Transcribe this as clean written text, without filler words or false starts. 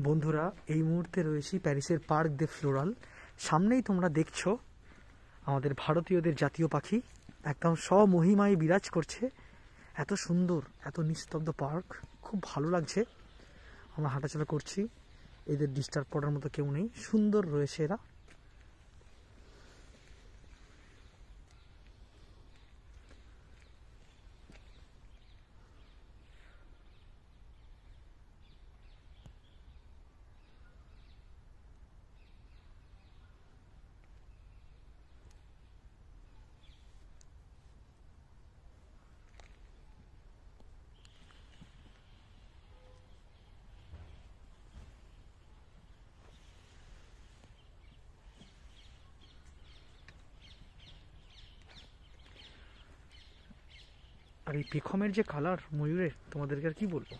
বন্ধুরা, এই মুহূর্তে রয়েছি প্যারিসের পার্ক দে ফ্লোরাল। সামনেই তোমরা দেখছো আমাদের ভারতীয়দের জাতীয় পাখি একদম স্বমহিমায় বিরাজ করছে। এত সুন্দর, এত নিস্তব্ধ পার্ক, খুব ভালো লাগছে। আমরা হাঁটাচলা করছি, এদের ডিস্টার্ব করার মতো কেউ নেই, সুন্দর রয়েছে এরা। আর এই পেখমের যে কালার ময়ূরের, তোমাদেরকে আর কি বলবো।